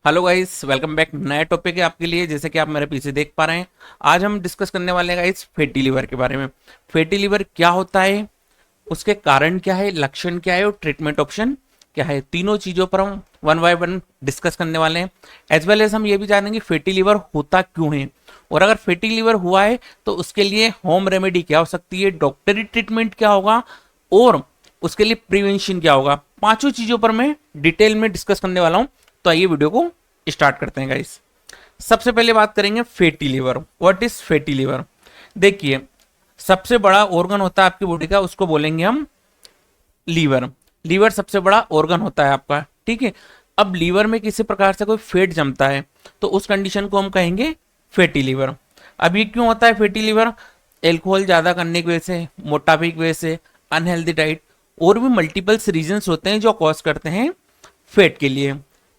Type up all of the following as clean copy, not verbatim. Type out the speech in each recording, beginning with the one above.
Hello guys, welcome back. नया topic है आपके लिए, जैसे कि आप मेरे पीछे देख पा रहे हैं। आज हम डिस्कस करने वाले हैं गाइस फैटी लिवर के बारे में। फैटी लिवर क्या होता है, उसके कारण क्या है, लक्षण क्या है और ट्रीटमेंट ऑप्शन क्या है, तीनों चीजों पर हम वन बाय वन डिस्कस करने वाले हैं। एज वेल एज हम ये भी जानेंगे फैटी लिवर होता क्यों है, और अगर फैटी लिवर हुआ है तो उसके लिए होम रेमेडी क्या हो सकती है, डॉक्टरी ट्रीटमेंट क्या होगा और उसके लिए प्रिवेंशन क्या होगा। पांचों चीजों पर मैं डिटेल में डिस्कस करने वाला हूं। तो आइए वीडियो को स्टार्ट करते हैं गाइस। सबसे पहले बात करेंगे fatty liver. What is fatty liver? देखिए, सबसे बड़ा ऑर्गन होता है आपकी बॉडी का, उसको बोलेंगे हम लीवर। लीवर सबसे बड़ा ऑर्गन होता है आपका, ठीक है। अब लीवर में किसी प्रकार से कोई फैट जमता है तो उस कंडीशन को हम कहेंगे फैटी लिवर। अब ये क्यों होता है फैटी लिवर? एल्कोहल ज्यादा करने की वजह से, मोटापे की वजह से, अनहेल्दी डाइट और भी मल्टीपल्स रीजंस होते हैं जो कॉज करते हैं फैट के लिए,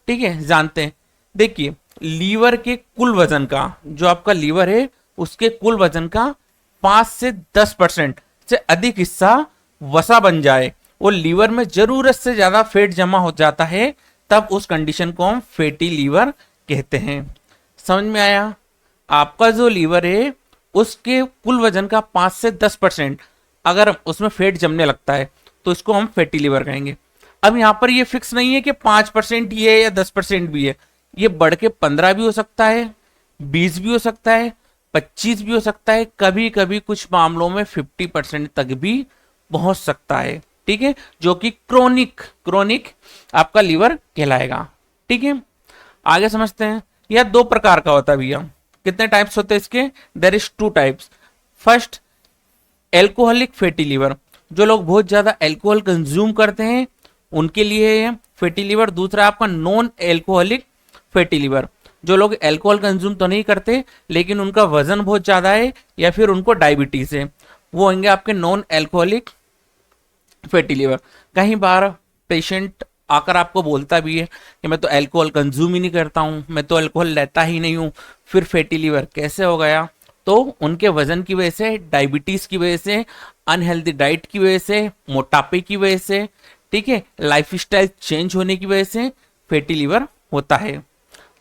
ठीक है। जानते हैं, देखिए, लीवर के कुल वजन का, जो आपका लीवर है उसके कुल वजन का 5 से 10% से अधिक हिस्सा वसा बन जाए और लीवर में जरूरत से ज्यादा फैट जमा हो जाता है, तब उस कंडीशन को हम फैटी लीवर कहते हैं। समझ में आया? आपका जो लीवर है उसके कुल वजन का 5 से 10% अगर उसमें फैट जमने लगता है तो इसको हम फैटी लीवर कहेंगे। अब यहां पर ये फिक्स नहीं है कि 5% ही है या 10% भी है, ये बढ़ के 15 भी हो सकता है, 20 भी हो सकता है, 25 भी हो सकता है, कभी कभी कुछ मामलों में 50% तक भी पहुंच सकता है, ठीक है, जो कि क्रोनिक क्रोनिक आपका लीवर कहलाएगा, ठीक है। आगे समझते हैं। यह दो प्रकार का होता है भैया। कितने टाइप्स होते हैं इसके? There is two types. First, alcoholic fatty liver. जो लोग बहुत ज्यादा एल्कोहल कंज्यूम करते हैं उनके लिए है फैटी लिवर। दूसरा आपका नॉन एल्कोहलिक फैटी लिवर। जो लोग एल्कोहल कंज्यूम तो नहीं करते लेकिन उनका वजन बहुत ज्यादा है या फिर उनको डायबिटीज है, वो होंगे आपके नॉन एल्कोहलिक फैटी लिवर। कई बार पेशेंट आकर आपको बोलता भी है कि मैं तो अल्कोहल कंज्यूम ही नहीं करता हूँ, मैं तो अल्कोहल लेता ही नहीं हूँ, फिर फैटी लिवर कैसे हो गया? तो उनके वजन की वजह से, डायबिटीज की वजह से, अनहेल्दी डाइट की वजह से, मोटापे की वजह से, ठीक है, लाइफस्टाइल चेंज होने की वजह से फैटी लिवर होता है।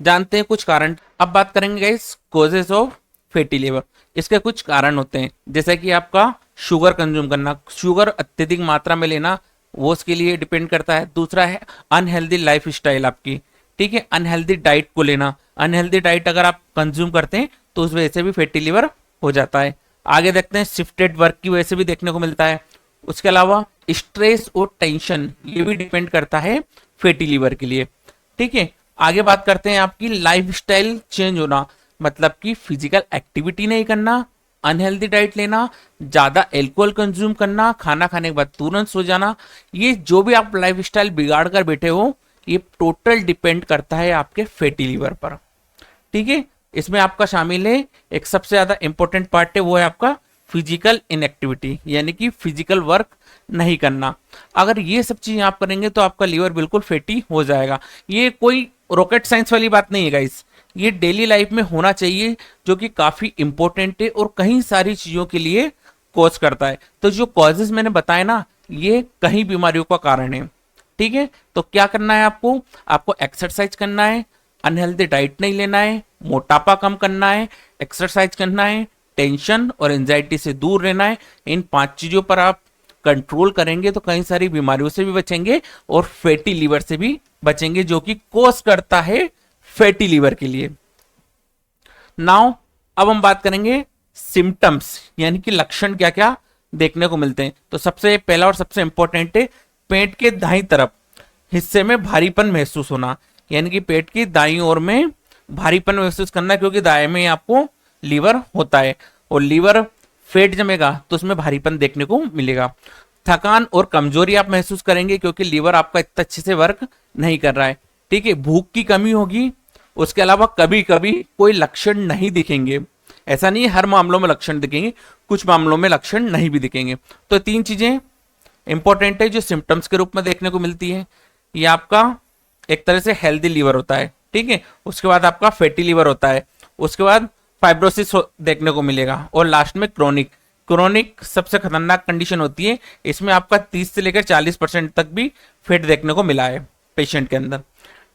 जानते हैं कुछ कारण। अब बात करेंगे guys causes of fatty liver. इसके कुछ कारण होते हैं, जैसे कि आपका शुगर कंज्यूम करना, शुगर अत्यधिक मात्रा में लेना, वो उसके लिए डिपेंड करता है। दूसरा है अनहेल्दी लाइफ स्टाइल आपकी, ठीक है, अनहेल्दी डाइट को लेना। अनहेल्दी डाइट अगर आप कंज्यूम करते हैं तो उस वजह से भी फैटी लिवर हो जाता है। आगे देखते हैं, शिफ्टेड वर्क की वजह से भी देखने को मिलता है। उसके अलावा स्ट्रेस और टेंशन, ये भी डिपेंड करता है फैटी लिवर के लिए, ठीक है। आगे बात करते हैं आपकी लाइफस्टाइल चेंज होना, मतलब कि फिजिकल एक्टिविटी नहीं करना, अनहेल्दी डाइट लेना, ज्यादा अल्कोहल कंज्यूम करना, खाना खाने के बाद तुरंत सो जाना, ये जो भी आप लाइफस्टाइल बिगाड़ कर बैठे हो ये टोटल डिपेंड करता है आपके फैटी लिवर पर, ठीक है। इसमें आपका शामिल है, एक सबसे ज्यादा इंपॉर्टेंट पार्ट है, वो है आपका फिजिकल इनएक्टिविटी, यानी कि फिजिकल वर्क नहीं करना। अगर ये सब चीजें आप करेंगे तो आपका लीवर बिल्कुल फैटी हो जाएगा। ये कोई रॉकेट साइंस वाली बात नहीं है गाइस, ये डेली लाइफ में होना चाहिए, जो कि काफी इंपॉर्टेंट है और कई सारी चीजों के लिए कॉज करता है। तो जो कॉजेज मैंने बताए ना, ये कई बीमारियों का कारण है, ठीक है। तो क्या करना है आपको? आपको एक्सरसाइज करना है, अनहेल्दी डाइट नहीं लेना है, मोटापा कम करना है, एक्सरसाइज करना है, टेंशन और एंजाइटी से दूर रहना है। इन 5 चीजों पर आप कंट्रोल करेंगे तो कई सारी बीमारियों से भी बचेंगे और फैटी लिवर से भी बचेंगे, जो कि कॉज करता है फैटी लिवर के लिए। नाउ अब हम बात करेंगे सिम्टम्स, यानी कि लक्षण क्या क्या देखने को मिलते हैं। तो सबसे पहला और सबसे इंपॉर्टेंट है पेट के दाईं तरफ हिस्से में भारीपन महसूस होना, यानी कि पेट की दाईं ओर में भारीपन महसूस करना, क्योंकि दाएं में आपको लीवर होता है और लीवर फैट जमेगा तो उसमें भारीपन देखने को मिलेगा। थकान और कमजोरी आप महसूस करेंगे क्योंकि लीवर आपका इतना अच्छे से वर्क नहीं कर रहा है, ठीक है। भूख की कमी होगी। उसके अलावा कभी कभी कोई लक्षण नहीं दिखेंगे, ऐसा नहीं है हर मामलों में लक्षण दिखेंगे, कुछ मामलों में लक्षण नहीं भी दिखेंगे। तो 3 चीजें इंपॉर्टेंट है जो सिम्टम्स के रूप में देखने को मिलती है। ये आपका एक तरह से हेल्दी लीवर होता है, ठीक है। उसके बाद आपका फैटी लीवर होता है, उसके बाद फाइब्रोसिस देखने को मिलेगा और लास्ट में क्रोनिक। क्रोनिक सबसे खतरनाक कंडीशन होती है, इसमें आपका 30 से लेकर 40% तक भी फैट देखने को मिला है पेशेंट के अंदर,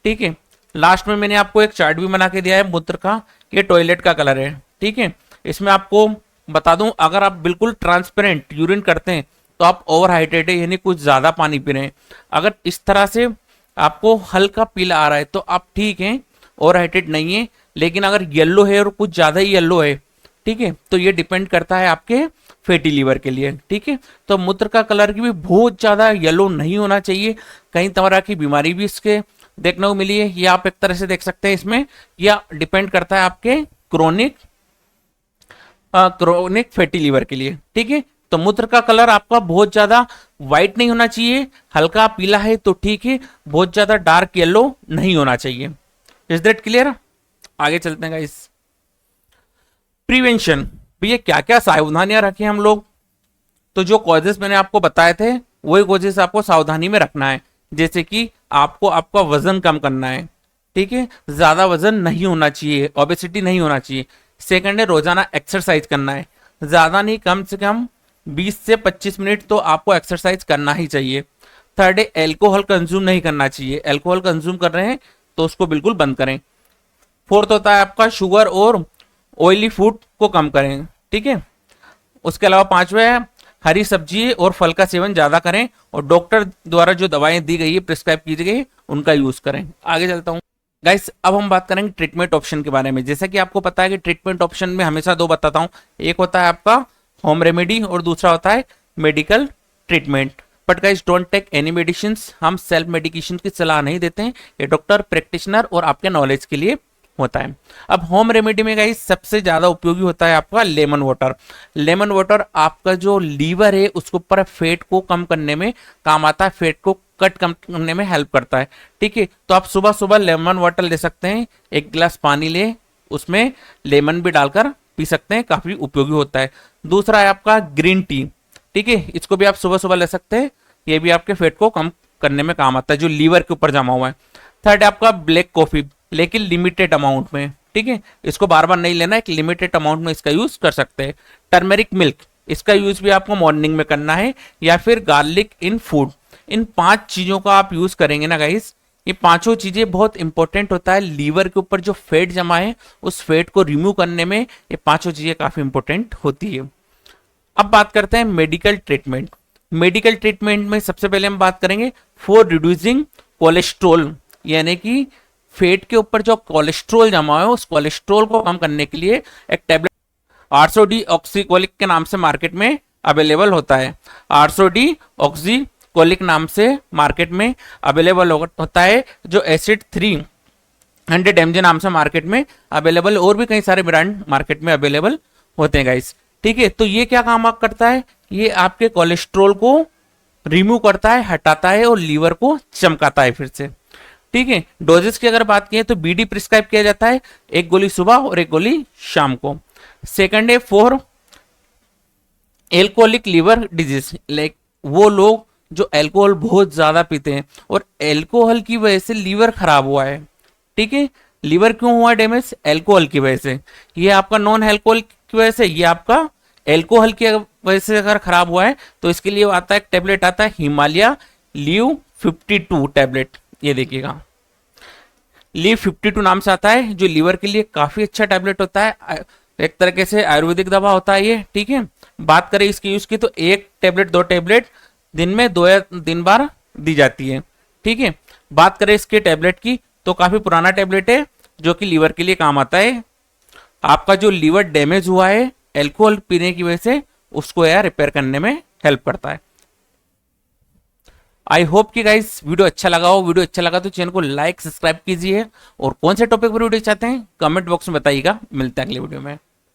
ठीक है। लास्ट में मैंने आपको एक चार्ट भी बना के दिया है मूत्र का, ये टॉयलेट का कलर है, ठीक है। इसमें आपको बता दूं, अगर आप बिल्कुल ट्रांसपेरेंट यूरिन करते हैं तो आप ओवर हाइड्रेटेड यानी कुछ ज्यादा पानी पी रहे हैं। अगर इस तरह से आपको हल्का पीला आ रहा है तो आप ठीक हैं, ओवर हाइड्रेट नहीं है। लेकिन अगर येलो है और कुछ ज्यादा ही येलो है, ठीक है, तो ये डिपेंड करता है आपके फैटी लीवर के लिए, ठीक है। तो मूत्र का कलर की भी बहुत ज्यादा येलो नहीं होना चाहिए। कई तरह की बीमारी भी इसके देखने को मिली है, ये आप एक तरह से देख सकते हैं इसमें। या डिपेंड करता है आपके क्रोनिक फैटी लीवर के लिए, ठीक है। तो मूत्र का कलर आपका बहुत ज्यादा व्हाइट नहीं होना चाहिए, हल्का पीला है तो ठीक है, बहुत ज्यादा डार्क येलो नहीं होना चाहिए। Is that clear? आगे चलते हैं गाइस। प्रिवेंशन, भैया क्या क्या सावधानियां रखें हम लोग? तो जो कॉजेस मैंने आपको बताए थे वही कॉजेस आपको सावधानी में रखना है। जैसे कि आपको आपका वजन कम करना है, ठीक है, ज्यादा वजन नहीं होना चाहिए, ओबेसिटी नहीं होना चाहिए। सेकंड है रोजाना एक्सरसाइज करना है, ज्यादा नहीं, कम से कम 20 से 25 मिनट तो आपको एक्सरसाइज करना ही चाहिए। थर्ड है एल्कोहल कंज्यूम नहीं करना चाहिए, एल्कोहल कंज्यूम कर रहे हैं तो उसको बिल्कुल बंद करें। फोर्थ होता है आपका शुगर और ऑयली फूड को कम करें, ठीक है। उसके अलावा पांचवा है हरी सब्जी और फल का सेवन ज्यादा करें, और डॉक्टर द्वारा जो दवाएं दी गई है, प्रिस्क्राइब की गई है, उनका यूज करें। आगे चलता हूं गाइस, अब हम बात करेंगे ट्रीटमेंट ऑप्शन के बारे में। जैसा कि आपको पता है कि ट्रीटमेंट ऑप्शन में हमेशा दो बताता हूं, एक होता है आपका होम रेमेडी और दूसरा होता है medical treatment. But guys don't take any medicine, हम सेल्फ मेडिकेशन की सलाह नहीं देते हैं, ये डॉक्टर, प्रैक्टिशनर और आपके नॉलेज के लिए होता है। अब होम रेमेडी में गाइस सबसे ज्यादा उपयोगी होता है आपका लेमन वाटर। लेमन वाटर आपका जो लीवर है उसके ऊपर फैट को कम करने में काम आता है, फैट को कट कम करने में हेल्प करता है, ठीक है। तो आप सुबह सुबह लेमन वाटर ले सकते हैं, एक गिलास पानी ले, उसमें लेमन भी डालकर पी सकते हैं, काफी उपयोगी होता है। दूसरा है आपका ग्रीन टी, ठीक है, इसको भी आप सुबह सुबह ले सकते हैं, ये भी आपके फैट को कम करने में काम आता है जो लीवर के ऊपर जमा हुआ है। थर्ड है आपका ब्लैक कॉफी, लेकिन लिमिटेड अमाउंट में, ठीक है, इसको बार बार नहीं लेना, एक लिमिटेड अमाउंट में इसका यूज कर सकते हैं। टर्मेरिक मिल्क, इसका यूज भी आपको मॉर्निंग में करना है, या फिर गार्लिक इन फूड। इन 5 चीजों का आप यूज करेंगे ना गाइस, ये पांचों चीजें बहुत इंपॉर्टेंट होता है लीवर के ऊपर जो फैट जमा है उस फैट को रिमूव करने में, ये पांचों चीजें काफी इंपॉर्टेंट होती है। अब बात करते हैं मेडिकल ट्रीटमेंट। मेडिकल ट्रीटमेंट में सबसे पहले हम बात करेंगे फॉर रिड्यूसिंग कोलेस्ट्रोल, यानी कि फैट के ऊपर जो कोलेस्ट्रोल जमा है उस कोलेस्ट्रोल को कम करने के लिए एक टैबलेट आर्सोडी ऑक्सीकोलिक के नाम से मार्केट में अवेलेबल होता है। आर्सोडी ऑक्सीकोलिक नाम से मार्केट में अवेलेबल होता है, जो एसिड 300 mg नाम से मार्केट में अवेलेबल, और भी कई सारे ब्रांड मार्केट में अवेलेबल होते हैं गाइस, ठीक है। तो ये क्या काम करता है, ये आपके कोलेस्ट्रोल को रिमूव करता है, हटाता है और लीवर को चमकाता है फिर से, ठीक है। डोजेस की अगर बात की तो बीडी प्रिस्क्राइब किया जाता है, एक गोली सुबह और एक गोली शाम को। सेकंड है for alcoholic liver disease, like वो लोग जो अल्कोहल बहुत ज्यादा पीते हैं और अल्कोहल की वजह से लीवर खराब हुआ है, ठीक है। लीवर क्यों हुआ डैमेज? अल्कोहल की वजह से। ये आपका नॉन अल्कोहल की वजह से, ये आपका अल्कोहल की वजह से अगर खराब हुआ है तो इसके लिए आता है एक टेबलेट आता है हिमालय लीव 52 टैबलेट, ये देखिएगा लीव 52 नाम से आता है, जो लीवर के लिए काफी अच्छा टैबलेट होता है, एक तरीके से आयुर्वेदिक दवा होता है ये, ठीक है। बात करें इसकी यूज की तो एक टैबलेट 2 टैबलेट दिन में 2 या 3 बार दी जाती है, ठीक है। बात करें इसके टैबलेट की तो काफी पुराना टैबलेट है जो कि लीवर के लिए काम आता है। आपका जो लीवर डैमेज हुआ है अल्कोहल पीने की वजह से, उसको यार रिपेयर करने में हेल्प करता है। आई होप कि गाइस वीडियो अच्छा लगा हो। वीडियो अच्छा लगा तो चैनल को लाइक सब्सक्राइब कीजिए, और कौन से टॉपिक पर वीडियो चाहते हैं कमेंट बॉक्स में बताइएगा। मिलते हैं अगले वीडियो में।